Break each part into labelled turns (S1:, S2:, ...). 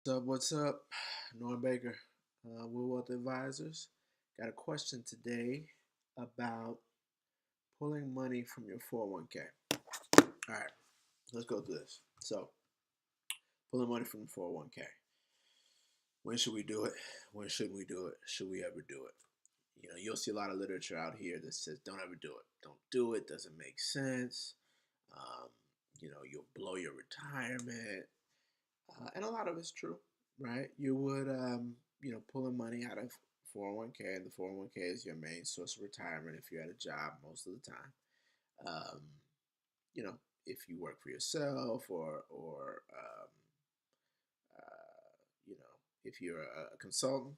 S1: What's up? Norm Baker, Will Wealth Advisors. Got a question today about pulling money from your 401k. All right, let's go through this. Pulling money from the 401k. When should we do it? When shouldn't we do it? Should we ever do it? You'll see a lot of literature out here that says don't ever do it. Don't do it. Doesn't make sense. Um, you'll blow your retirement. And a lot of it's true, right? You would, pulling money out of 401k, and the 401k is your main source of retirement if you're at a job most of the time. Um, you know, if you work for yourself if you're a consultant,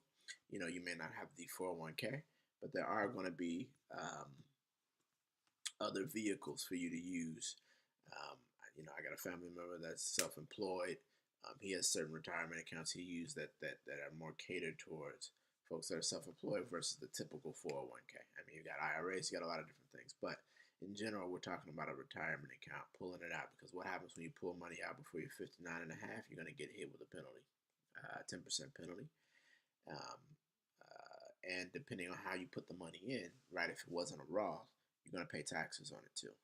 S1: you may not have the 401k, but there are going to be other vehicles for you to use. Um, I got a family member that's self-employed. He has certain retirement accounts he uses that are more catered towards folks that are self-employed versus the typical 401k. I mean, you got IRAs, you got a lot of different things, but in general, we're talking about a retirement account, pulling it out, because what happens when you pull money out before you're 59 and a half, you're going to get hit with a penalty, 10% penalty. Um, and depending on how you put the money in, right, if it wasn't a Roth, you're going to pay taxes on it too.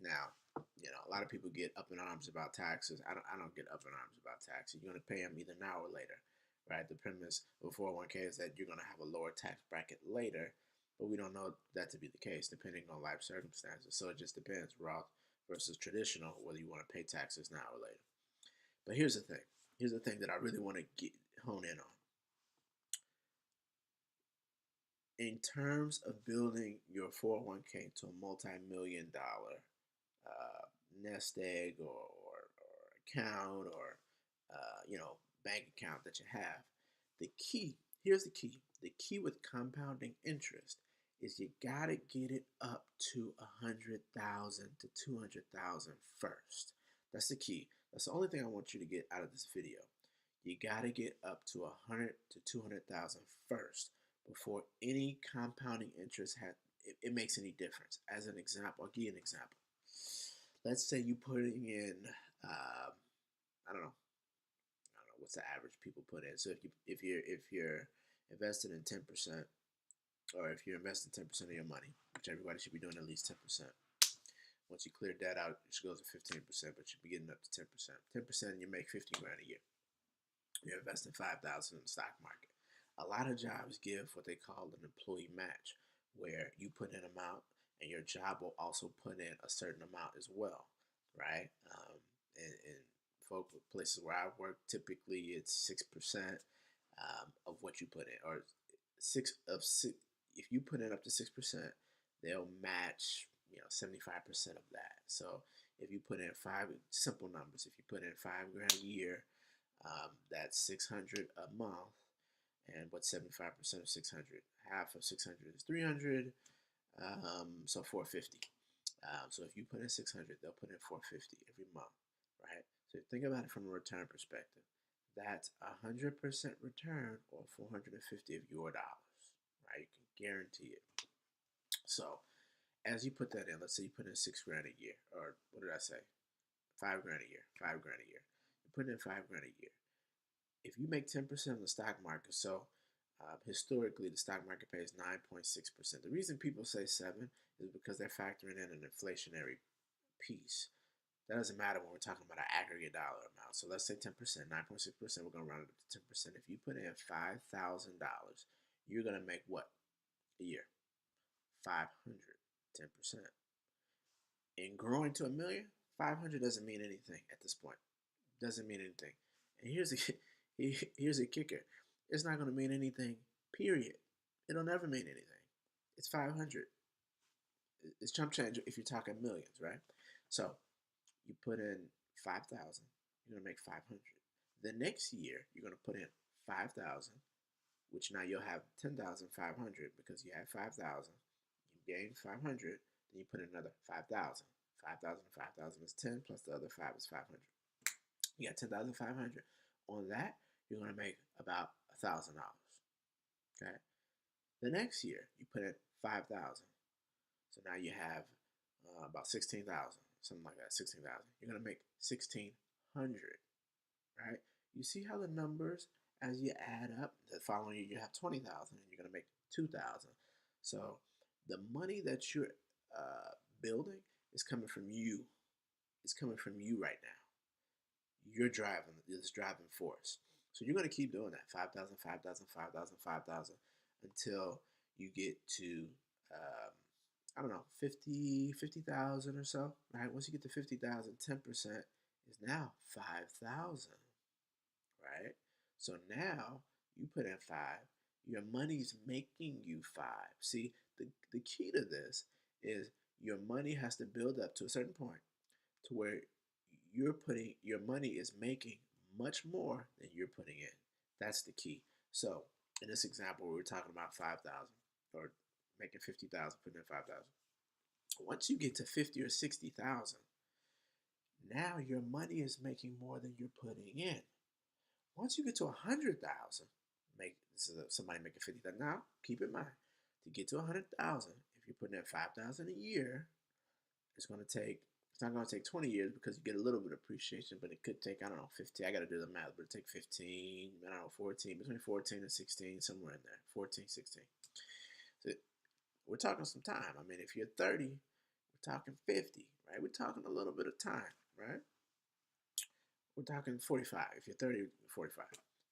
S1: Now, a lot of people get up in arms about taxes. I don't get up in arms about taxes. You're going to pay them either now or later, right? The premise of 401k is that you're going to have a lower tax bracket later, but we don't know that to be the case depending on life circumstances. So it just depends, Roth versus traditional, whether you want to pay taxes now or later. But here's the thing. Here's the thing that I really want to hone in on. In terms of building your 401k to a multi-million dollar nest egg or account or bank account that you have, here's the key with compounding interest is you gotta get it up to 100,000 to 200,000 first. That's the key. That's the only thing I want you to get out of this video. You gotta get up to 100 to 200,000 first before any compounding interest it makes any difference. As an example, I'll give you an example. Let's say you putting in, I don't know what's the average people put in. So if you're invested in 10%, or if you're investing 10% of your money, which everybody should be doing at least 10%. Once you clear debt out, it should go to 15%, but you'll be getting up to 10%. 10%, you make 50 grand a year. You're investing 5,000 in the stock market. A lot of jobs give what they call an employee match, where you put in an amount and your job will also put in a certain amount as well, right? And folk places where I work, typically it's 6% of what you put in, or six of six. If you put in up to 6%, they'll match 75% of that. So if you put in five simple numbers, if you put in 5 grand a year, that's 600 a month. And what's 75% of 600? Half of 600 is 300, so 450. So if you put in 600, they'll put in 450 every month, right? So think about it from a return perspective. That's 100% return, or 450 of your dollars, right? You can guarantee it. So as you put that in, let's say you put in 6 grand a year, or what did I say? 5 grand a year. 5 grand a year. You put in 5 grand a year. If you make 10% of the stock market, so historically the stock market pays 9.6%. The reason people say 7 is because they're factoring in an inflationary piece. That doesn't matter when we're talking about an aggregate dollar amount. So let's say 10%, 9.6%, we're going to round it up to 10%. If you put in $5,000, you're going to make what a year? 500, 10%. And growing to a million, 500 doesn't mean anything at this point. Doesn't mean anything. And here's a kicker. It's not going to mean anything, period. It'll never mean anything. It's 500. It's chump change if you're talking millions, right? So you put in 5,000, you're going to make 500. The next year, you're going to put in 5,000, which now you'll have 10,500 because you had 5,000. You gained 500, then you put in another 5,000. 5,000 is 10, plus the other 5 is 500. You got 10,500. On that, you're going to make about $1,000. Okay. The next year, you put in 5,000. So now you have about 16,000, something like that, 16,000. You're going to make 1,600, right? You see how the numbers, as you add up, the following year you have 20,000 and you're going to make 2,000. So the money that you're building is coming from you. It's coming from you right now. You're driving this driving force. So you're going to keep doing that 5,000, 5,000, 5,000, 5,000 until you get to, I don't know, 50,000 or so, right? Once you get to 50,000, 10% is now 5,000, right? So now you put in five, your money's making you five. See, the key to this is your money has to build up to a certain point to where your money is making much more than you're putting in. That's the key. So in this example, we were talking about 5,000 or making 50,000, putting in 5,000. Once you get to 50 or 60,000, now your money is making more than you're putting in. Once you get to 100,000, somebody making 50,000. Now, keep in mind, to get to 100,000, if you're putting in 5,000 a year, it's going to take. It's not going to take 20 years because you get a little bit of appreciation, but it could take, I don't know, 15. I got to do the math, but it take 15, I don't know, 14, between 14 and 16, somewhere in there, 14, 16. So we're talking some time. I mean, if you're 30, we're talking 50, right? We're talking a little bit of time, right? We're talking 45. If you're 30, 45.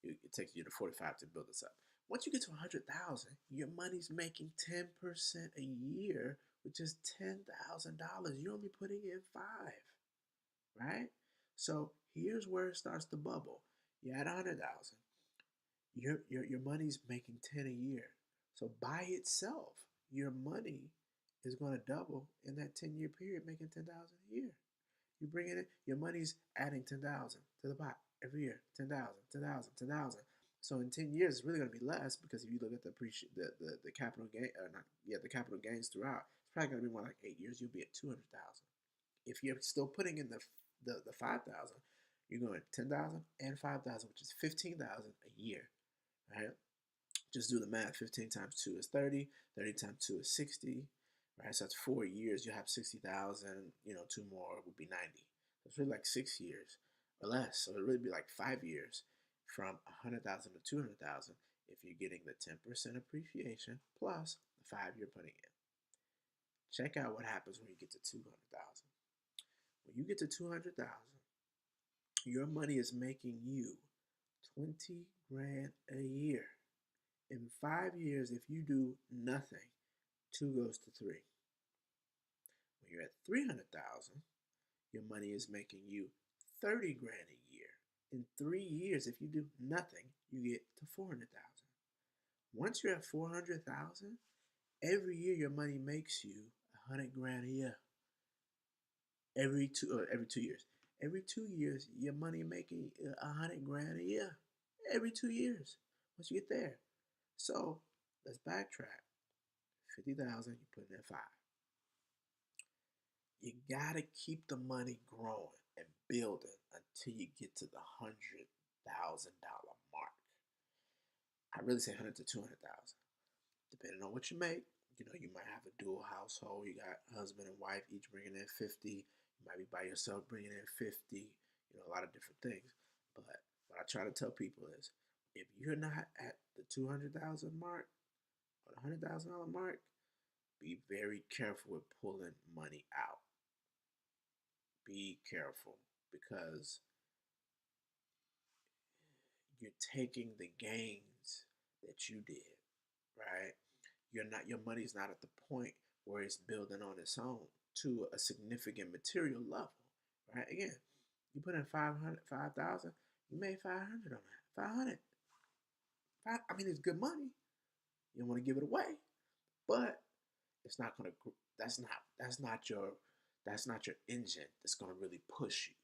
S1: It takes you to 45 to build this up. Once you get to 100,000, your money's making 10% a year, which is $10,000. You're only putting in five, right? So here's where it starts to bubble. You're at 100,000. Your money's making 10 a year. So by itself, your money is going to double in that 10-year period, making 10,000 a year. You bring it in, your money's adding 10,000 to the pot every year. 10,000, 10,000, 10,000. So in 10 years, it's really going to be less because if you look at the capital gain, the capital gains throughout, it's probably going to be more like 8 years. You'll be at 200,000. If you're still putting in the 5,000, you're going 10,000 and 5,000, which is 15,000 a year, right? Just do the math. 15 times 2 is 30. 30 times 2 is 60. Right, so that's 4 years. You have 60,000. Two more would be 90. So it's really like 6 years or less. So it'd really be like 5 years from 100,000 to 200,000 if you're getting the 10% appreciation plus the five you're putting in. Check out what happens when you get to 200,000. When you get to 200,000, your money is making you 20 grand a year. In 5 years, if you do nothing, 2 goes to 3. When you're at 300,000, your money is making you 30 grand a year. In 3 years, if you do nothing, you get to 400,000. Once you're at 400,000, every year your money makes you 100 grand a year. Every 2 years. Every 2 years, your money making 100 grand a year. Every 2 years. Once you get there. So let's backtrack. 50,000, you put in 5. You gotta keep the money growing and building until you get to the $100,000 mark. I really say 100 to 200,000, depending on what you make. You might have a dual household. You got husband and wife each bringing in 50. You might be by yourself bringing in 50. A lot of different things. But what I try to tell people is, if you're not at the 200,000 mark or the $100,000 mark, be very careful with pulling money out. Be careful because you're taking the gains that you did, right? Your money's not at the point where it's building on its own to a significant material level, right? Again, you put in 5,000, you made 500 on that. 500. I mean, it's good money. You don't want to give it away, but it's not gonna. That's not your engine that's gonna really push you.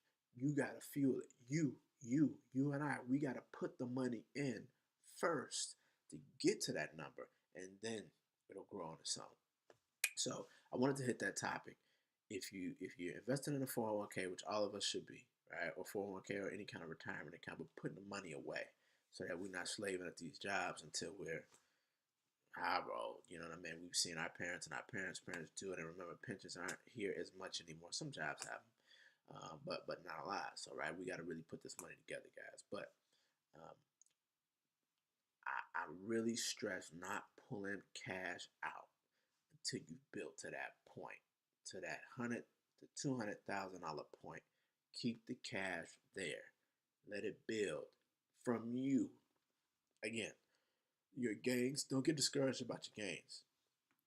S1: You gotta fuel it. You and I, we gotta put the money in first to get to that number, and then it'll grow on its own. So I wanted to hit that topic. If you're investing in a 401k, which all of us should be, right, or 401k or any kind of retirement account, but putting the money away so that we're not slaving at these jobs until we're however old. You know what I mean? We've seen our parents and our parents' parents do it, and remember, pensions aren't here as much anymore. Some jobs have them, but not a lot. So right, we got to really put this money together, guys. But really stress not pulling cash out until you build to that point, to that $100,000 to $200,000 point. Keep the cash there. Let it build from you. Again, your gains. Don't get discouraged about your gains.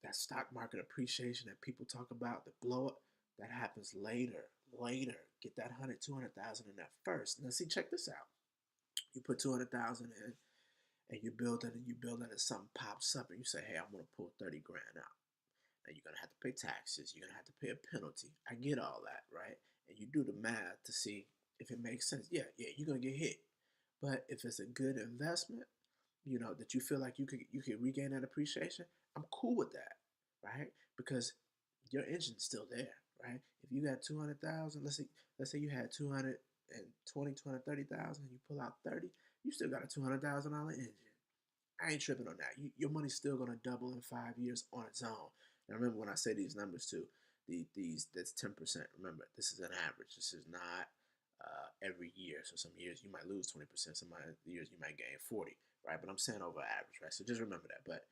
S1: That stock market appreciation that people talk about, the blow up, that happens later. Later, get that 100, 200,000 in there first. Now, see, check this out. You put 200,000 in, and you build it, and you build it, and something pops up, and you say, "Hey, I'm gonna pull 30 grand out." Now you're gonna have to pay taxes. You're gonna have to pay a penalty. I get all that, right? And you do the math to see if it makes sense. Yeah, yeah, you're gonna get hit. But if it's a good investment, that you feel like you could regain that appreciation, I'm cool with that, right? Because your engine's still there, right? If you got 200,000, let's say you had 220, 230,000, you pull out 30, you still got a $200,000 engine. I ain't tripping on that. Your money's still gonna double in 5 years on its own. And remember when I say these numbers too, these that's 10%. Remember, this is an average. This is not every year. So some years you might lose 20%. Some years you might gain 40, right? But I'm saying over average, right? So just remember that. But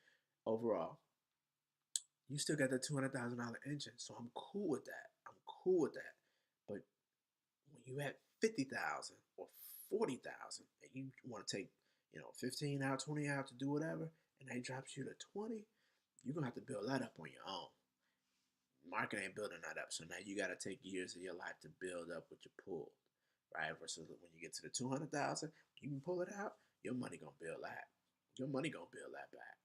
S1: overall, you still got that $200,000 engine, so I'm cool with that. I'm cool with that. But when you at 50,000 or 40,000, and you want to take 15 out, 20 out to do whatever, and they drops you to 20, you're gonna have to build that up on your own. Market ain't building that up, so now you got to take years of your life to build up what you pulled, right? Versus when you get to the 200,000, you can pull it out. Your money gonna build that. Your money gonna build that back.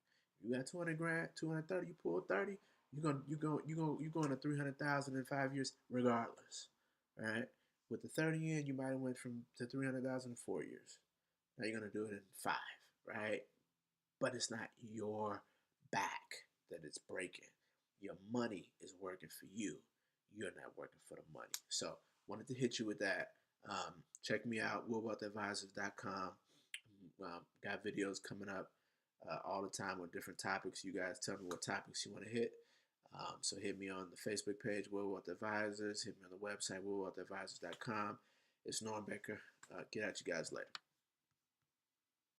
S1: You got 200 grand, 230. You pull 30. You going to 300,000 in 5 years, regardless, right? With the 30 in, you might have went from to 300,000 in 4 years. Now you're gonna do it in 5, right? But it's not your back that it's breaking. Your money is working for you. You're not working for the money. So wanted to hit you with that. Check me out, willwealthadvisors.com. Got videos coming up all the time on different topics. You guys tell me what topics you want to hit. So hit me on the Facebook page, Will Wealth Advisors. Hit me on the website, willwealthadvisors.com. It's Norm Baker. Get at you guys later.